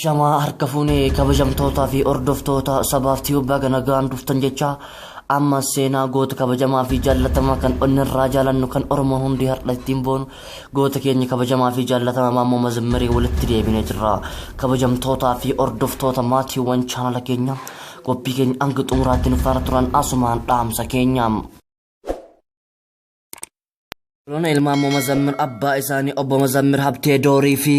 Shamaa harka fuunee kabajamtootaa fi hordoftoota sabaaf Itiyoophiyaa ganagaan dhuftan jecha amma seenaa goota kabajamaa fi jaallatamaa kan onnirraa jaalannu kan Oromoon hundi har'a ittiin boonu goota keenya kabajamaa fi jaallatamaa Maammoo Mazammiree walitti deebinee jirra. Kabajamtootaa fi hordoftoota maatiiwwan chaanala keenya qophii keenya hanga xumuraatti nu faana turan asumaan dhaamsa keenya. Koloneel Maammoo Mazammir abbaa isaanii obbo Mazammir Habtee Doorii fi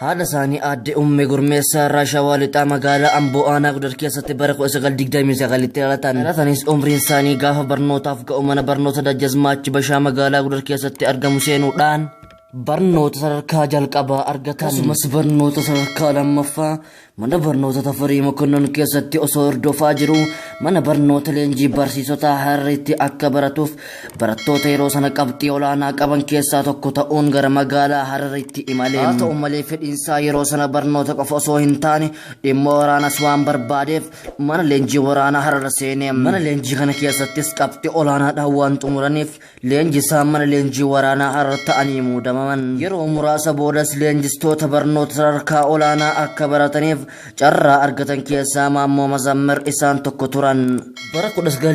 haadha isaanii aadde Ummee Gurmeessaa irraa Shawaa Lixaa magaalaa Amboo Aanaa Gudar keessatti bara 1929tti dhalatanis umriin isaanii gaafa barnootaaf ga'u mana barnoota Dajjazmaach Bashaa magaalaa Gudar keessatti argamu seenuudhaan barnoota sadarkaa jalqabaa argatan. Akkasumas barnoota sadarkaa lammaffaa mana barnoota Tafarii Mokonnon keessatti osoo hordofaa jiru mana barnoota leenjii barsiisota Hararitti akka baratuuf barattoota yeroo sana qabxii olaanaa qaban keessaa tokko ta'uun gara magaalaa Hararitti imale. Haa ta'u malee fedhiinsaa yeroo sana barnoota qofa osoo hin taane dhimma waraanas waan barbaadeef mana leenjii waraanaa Harar seene. Mana leenjii kana keessattis qabxii olaanaadhaan waan xumuraniif leenjisaa mana leenjii waraanaa Harar ta'anii muudaman. Yeroo muraasa boodas leenjistoota barnoota sadarkaa olaanaa akka barataniif carraa argatan keessaa Maammoo Mazammir isaan tokko turan. Bara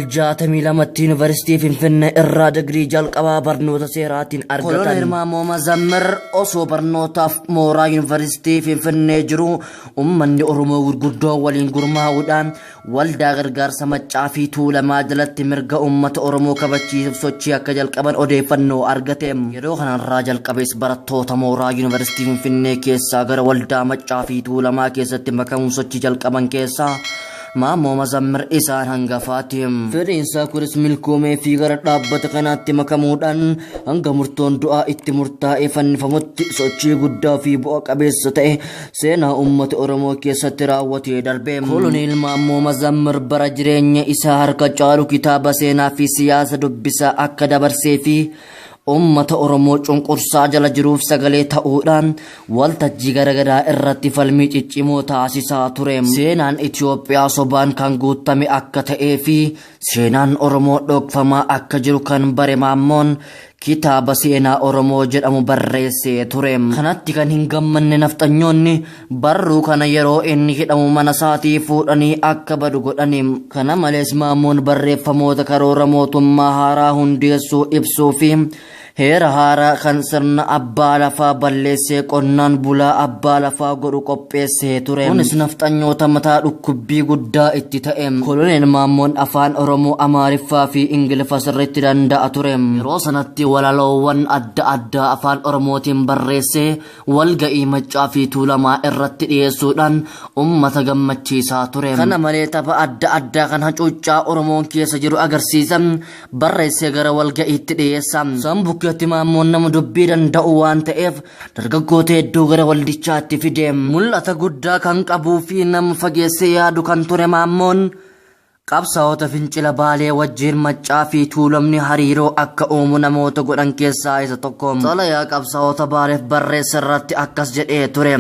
1962tti Yuunivarsiitii Finfinnee irraa digrii jalqabaa barnoota seeraatiin argatan. Koloneel Maammoo Mazammir osoo barnootaaf mooraa Yuunivarsiitii Finfinnee jiru uummanni Oromoo gurguddoo waliin gurmaa'uudhaan waldaa gargaarsa Maccaa fi Tuulamaa jalatti mirga uummata Oromoo kabachiisuuf sochii akka jalqaban odeeffannoo argate. Yeroo kanarraa jalqabees barattoota mooraa Yuunivarsiitii Finfinnee keessaa gara waldaa Maccaa fi Tuulamaa keessatti makamuun sochii jalqaban keessaa Maammoo Mazammir isaan hangafaati. Fedhiinsaa kunis milkoomee fi gara dhaabbata kanaatti makamuudhaan hanga murtoon du'aa itti murtaa'ee fannifamutti sochii guddaa fi bu'a qabeessa ta'e seenaa uummata Oromoo keessatti raawwatee darbe. Koloneel Maammoo Mazammir bara jireenya isaa harka caalu kitaaba seenaa fi siyaasa dubbisaa akka dabarsee fi ummata Oromoo cunqursaa jala jiruuf sagalee ta'uudhaan waltajjii garagaraa irratti falmii ciccimoo taasisaa ture. Seenaan Itiyoophiyaa sobaan kan guutame akka ta'ee fi seenaan Oromoo dhokfamaa akka jiru kan bare Maammoon kitaaba seenaa Oromoo jedhamu barreessee ture. Kanatti kan hin gammanne nafxanyoonni barruu kana yeroo inni hidhamu mana isaatii fuudhanii akka badu godhani. Kana malees Maammoon barreeffamoota karoora mootummaa haaraa hundeessuu ibsuu fi heera haaraa kan sirna abbaa lafaa balleessee qonnaan bulaa abbaa lafaa godhu qopheessee ture. Kunis nafxanyoota mataa dhukkubbii guddaa itti ta'e. Koloneel Maammoon afaan Oromoo, Amaariffaa fi Ingiliffa sirriitti danda'a ture. Yeroo sanatti walaloowwan adda addaa afaan Oromootiin barreessee walga'ii Maccaa fi Tuulamaa irratti dhiyeessuudhaan ummata gammachiisaa ture. Kana malee tapha adda addaa kan hacuuccaa Oromoon keessa jiru agarsiisan barreessee gara walga'iitti dhiyeessa. Ati Maammoon nama dubbii danda'u waan ta'eef dargaggoota hedduu gara waldichaatti fide. Mul'ata guddaa kan qabuu fi nama fageessee yaadu kan ture Maammoon qabsaa'ota fincila Baalee wajjin Maccaa fi Tuulamni hariiroo akka uumu namoota godhan keessaa isa tokko. Xalayaa qabsaa'ota Baaleef barreessa irratti akkas jedhee ture.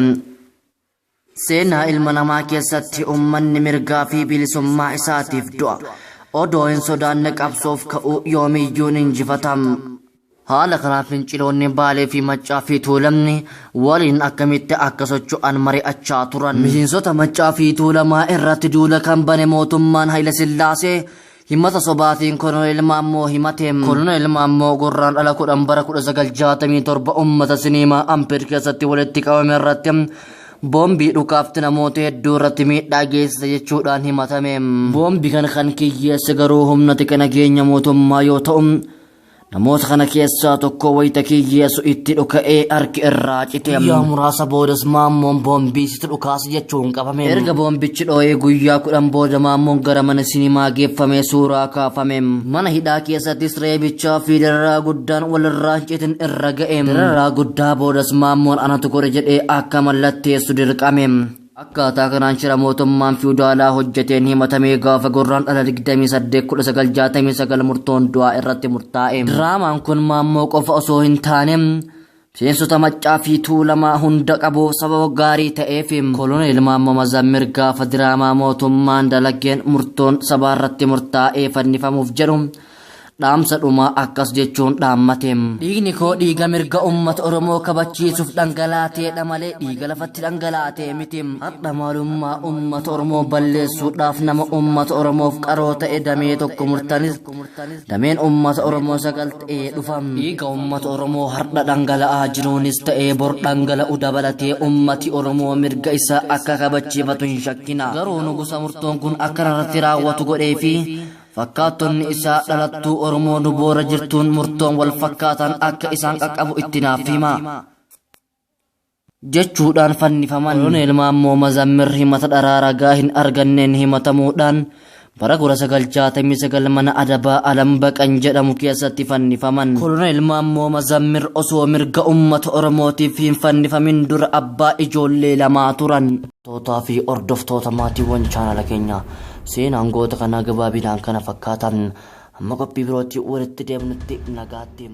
Seenaa ilma namaa keessatti uummanni mirgaa fi bilisummaa isaatiif du'a. Odoo hin sodaanne qabsoof ka'uu yoomiyyuu ni injifata. Haala kanaaf finciloonni Baalee fi Maccaa fi Tuulamni waliin akkamitti akka socho'an mari'achaa turan. Miseensota Maccaa fi Tuulamaa irratti duula kan bane mootummaan Hayila Sillaasee himata sobaatiin Koloneel Maammoo himate. Koloneel Maammoo gurraandhala 10 bara 1967 uummata siniimaa Ampeer keessatti walitti qabame irratti boombii dhukaafti namoota hedduu irratti miidhaa geessisa jechuudhaan himatame. Boombii kana kan kiyyeesse garuu humna tika nageenya mootummaa yoo ta'u namoota kana keessaa tokko wayita kiyyeessu itti dhuka'ee harki irraa cite. Guyyaa muraasa boodas Maammoon boombii sitti dhukaase jechuun qabame. Erga boombichi dho'ee guyyaa 10 booda Maammoon gara mana sinimaa geeffamee suuraa kaafame. Mana hidhaa keessattis reebichaa fi dararaa guddaan walirraa hin citin irra ga'e. Dararaa guddaa boodas Maammoon anatu gore jedhee akka mallatteessu dirqame. Akkaataa kanaan shira mootummaan fiudaalaa hojjeteen himatamee gaafa gurraandhala 28/1969 murtoon du'aa irratti murtaa'e. Diraamaan kun Maammoo qofa osoo hin taane miseensota Maccaa fi Tuulamaa hunda qabuuf sababa gaarii ta'eef. Koloneel Maammoo Mazammir gaafa diraamaa mootummaan dalageen murtoon sabaa irratti murtaa'ee fannifamuuf jedhu dhaamsa dhumaa akkas jechuun dhaammateem. Dhiigni koo dhiiga mirga uummata Oromoo kabachiisuuf dhangalaateedha malee dhiiga lafatti dhangalaatee mitim. Har'a maalummaa uummata Oromoo balleessuudhaaf nama uummata Oromoof qaroo ta'e damee tokko murtanis dameen uummata Oromoo sagal ta'ee dhufam. Dhiiga uummata Oromoo har'a dhangala'aa jiruunis ta'ee bor dhangala'u dabalatee uummati Oromoo mirga isaa akka kabachiifatu hin shakkina. Garuu nugusa murtoon kun akka irratti raawwatu godhee fi fakkaattonni isaa dhalattuu Oromoo nu boora jirtuun murtoon wal fakkaatan akka isaan qaqqabu itti naaf hima jechuudhaan fannifaman. Koloneel Maammoo Mazammir himata dharaa ragaa hin arganneen himatamuudhaan bara 1969 mana adabaa Alambaqan jedhamu keessatti fannifaman. Koloneel Maammoo Mazammir osoo mirga uummata Oromootiif hin fannifamin dura abbaa ijoollee lamaa turan. Tootaa fi hordoftoota maatiiwwan chaanala keenya seenaan goota kanaa gabaabinaan kana fakkaatan amma qophii birootti walitti deemnutti nagaatti.